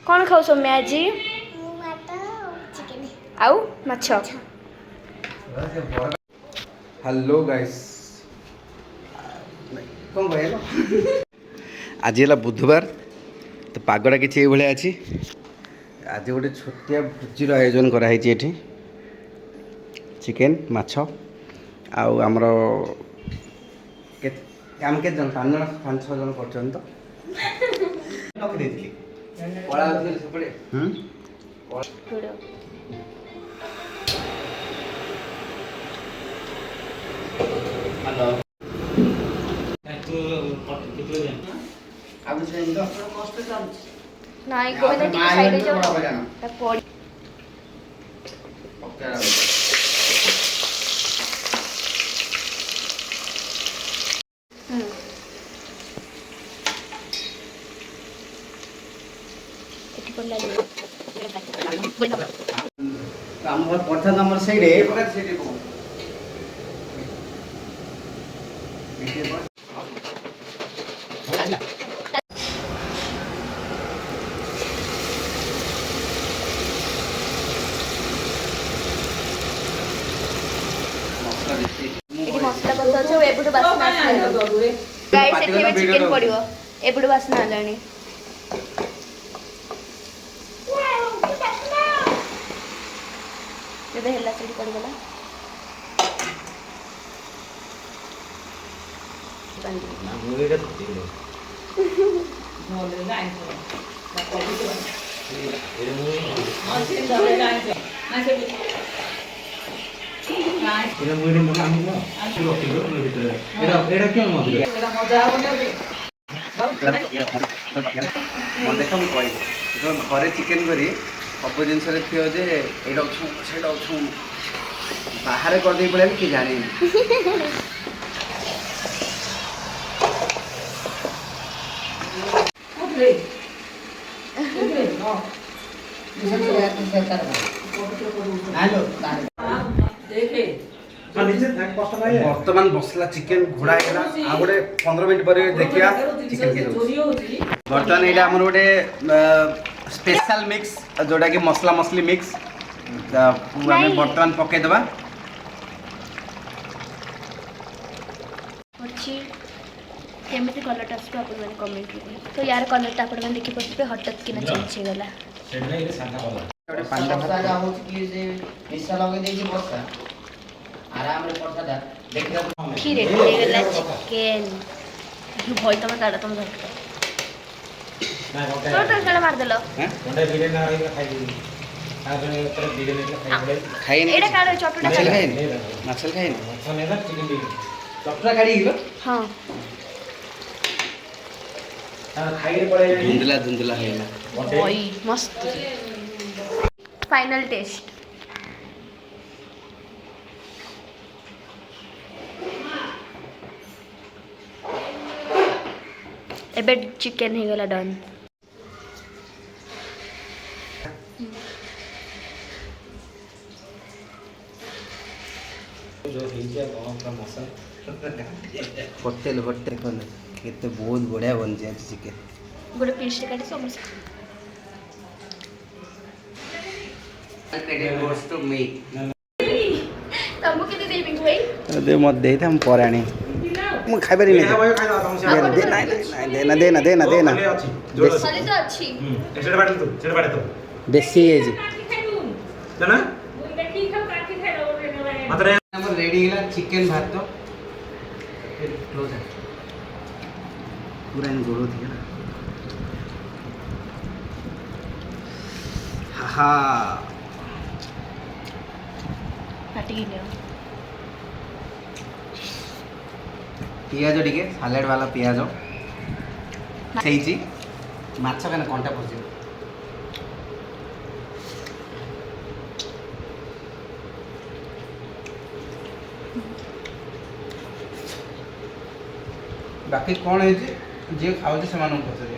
कौन खाऊ सौम्य आज आउ माछ हेलो गाइस कौन कहलो आज है बुधवार तो पागटा किसी ये अच्छी आज गोटे छोटिया भोजीर आयोजन कराई चिकेन माछ आउ आमर आम के जन 5 जन 5-6 जन कर नहीं कोई ना ठीक साइड जाओ ता पड़ एठी पड़ लागो काम पठा नंबर साइड मसला बंद अच्छे एबुटो बासना गाइस एठी में चिकन पड़ियो एबुटो बासना आलानी जब हेला चली पड़ गला मुरीटा तो ठीक है मोले जाए तो ना कोई तो ये मुरी और से दबे जाए तो ना से ये मुरी में काम ना किलो किलो भीतर एरा क्यों मधुर एरा मजा आबो मन देखा मुझे कह जो घरे चिकेन करी सब जिनस थी जे ये बाहर करदे पड़े कि जानी बर्तमान मसला चिकेन घोड़ा है आ गोटे 15 मिनट पर देखिया चिकेन के बर्तमान ये आम गोटे स्पेशल मिक्स जोटा कि मसला मसली मिक्स बर्तमान पकईदबा केमिति कलर आसो आप कमेंट तो यार कलर आप देखी पारे हठात कि चेंज हो गला खीर रेडी हो गला चिकेन भई तुम दादा तुम धर तो तड़का मार देलो खाइन एटा काढ चटुटा खाइन मसल खाइन चटुटा काढी गिलो हां धुंधला धुंधला है ओई मस्त फाइनल टेस्ट एबे चिकेन हे गला डन होटेल होटेल कौन केते बहुत बढ़िया बन जाए चिकेन गोटे पीस काटी samosa credit goes to me तमु केते देबी भाई दे मत दे हम पराणी मु खाइ पारि नै देना खाली तो अच्छी सेटा बाटे तो बेसी है जी जाना देखी सब काठी खाइ मात्र हमर रेडी हिला चिकेन भात तो क्लोज है पूरा इन गोरो थी ना हा काटी ले पियाज टिके सालाड वाला पियाज सही जी माछ कने कंटा पसी बाकी कौन है जी जे खाऊ से पचारे